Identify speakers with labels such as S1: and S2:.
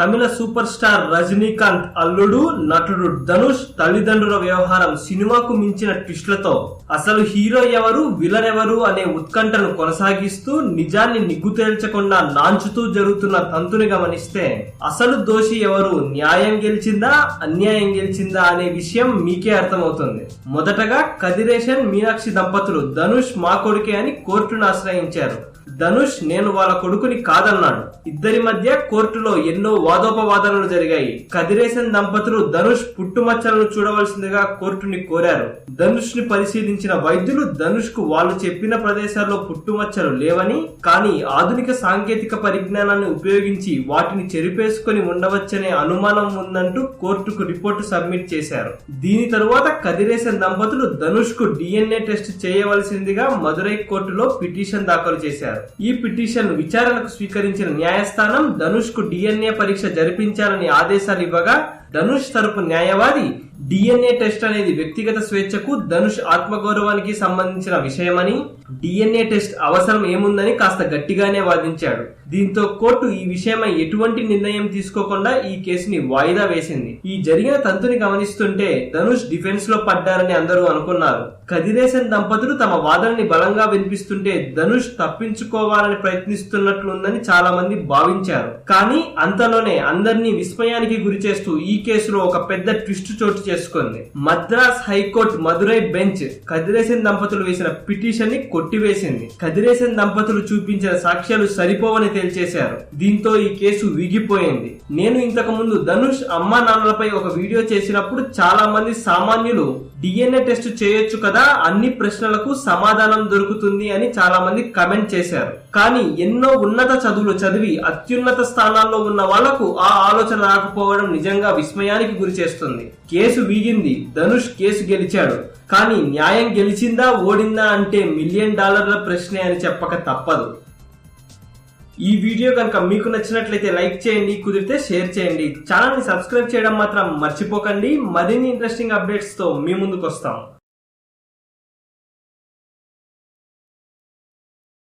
S1: తమిళ super star Rajinikanth అల్లుడు నటుడు ధనుష్ తల్లిదండ్రుల వ్యవహారం సినిమాకు మించిన ట్విస్ట్లతో అసలు హీరో ఎవరు విలన్ ఎవరు అనే ఉత్కంఠను కొనసాగిస్తూ నిజాన్ని నిగ్గు తేల్చకుండా నాంచుతూ జరుగుతున్న తంతుని గమనిస్తే అసలు దోషి ఎవరు, న్యాయం గెలిచిందా అన్యాయం గెలిచిందా అనే విషయం మీకే అర్థమవుతుంది. మొదటగా కదిరేషన్ మీనాక్షి దంపతులు ధనుష్ మా కొడుకే అని కోర్టును ఆశ్రయించారు. ధనుష్ నేను వాళ్ళ కొడుకుని కాదన్నాడు. ఇద్దరి మధ్య కోర్టులో ఎన్నో వాదోపవాదనలు జరిగాయి. కదిరేషన్ దంపతులు ధనుష్ పుట్టుమచ్చలను చూడవలసిందిగా కోర్టుని కోరారు. ధనుష్ ని పరిశీలించిన వైద్యులు ధనుష్ కు వాళ్ళు చెప్పిన ప్రదేశాల్లో పుట్టుమచ్చలు లేవని, కానీ ఆధునిక సాంకేతిక పరిజ్ఞానాన్ని ఉపయోగించి వాటిని చెరిపేసుకుని ఉండవచ్చనే అనుమానం ఉందంటూ కోర్టుకు రిపోర్టు సబ్మిట్ చేశారు. దీని తరువాత కదిరేషన్ దంపతులు ధనుష్ కు DNA టెస్ట్ చేయవలసిందిగా మదురై కోర్టులో పిటిషన్ దాఖలు చేశారు. ఈ పిటిషన్ విచారణకు స్వీకరించిన న్యాయస్థానం ధనుష్ కు DNA పరీక్ష జరిపించాలని ఆదేశాలు ఇవ్వగా, ధనుష్ తరపు న్యాయవాది DNA టెస్ట్ అనేది వ్యక్తిగత స్వేచ్ఛకు, ధనుష్ ఆత్మగౌరవానికి సంబంధించిన విషయమని, DNA టెస్ట్ అవసరం ఏముందని కాస్త గట్టిగానే వాదించాడు. దీంతో కోర్టు ఈ విషయమై ఎటువంటి నిర్ణయం తీసుకోకుండా ఈ కేసుని వాయిదా వేసింది. ఈ జరిగిన తంతుని గమనిస్తుంటే ధనుష్ డిఫెన్స్ లో పడ్డారని అందరూ అనుకున్నారు. కదిరేషన్ దంపతులు తమ వాదనని బలంగా వినిపిస్తుంటే ధనుష్ తప్పించుకోవాలని ప్రయత్నిస్తున్నట్లుందని చాలా మంది భావించారు. కానీ అంతలోనే అందరినీ విస్మయానికి గురి చేస్తూ ఈ కేసులో ఒక పెద్ద ట్విస్ట్ చోటు చేసుకుంది. మద్రాస్ హైకోర్టు మదురై బెంచ్ కదిరేషన్ దంపతులు వేసిన పిటిషన్ ని కొట్టివేసింది. కదిరేషన్ దంపతులు చూపించిన సాక్ష్యాలు సరిపోవని తేల్చేశారు. దీంతో ఈ కేసు వీగిపోయింది. నేను ఇంతకు ముందు ధనుష్ అమ్మా నాన్నలపై ఒక వీడియో చేసినప్పుడు చాలా మంది సామాన్యులు DNA టెస్ట్ చేయొచ్చు కదా, అన్ని ప్రశ్నలకు సమాధానం దొరుకుతుంది అని చాలా మంది కమెంట్ చేశారు. కానీ ఎన్నో ఉన్నత చదువులు చదివి అత్యున్నత స్థానాల్లో ఉన్న వాళ్లకు ఆ ఆలోచన రాకపోవడం నిజంగా విస్మయానికి గురి చేస్తుంది. కేసు వీగింది, ధనుష్ కేసు గెలిచాడు. కానీ న్యాయం గెలిచిందా ఓడిందా అంటే $1 మిలియన్ ప్రశ్నే అని చెప్పక తప్పదు. ఈ వీడియో కనుక మీకు నచ్చినట్లయితే లైక్ చేయండి, కుదిరితే షేర్ చేయండి. ఛానల్ ని సబ్స్క్రైబ్ చేయడం మాత్రం మర్చిపోకండి. మరిన్ని ఇంట్రెస్టింగ్ అప్డేట్స్ తో మీ ముందుకు వస్తాం.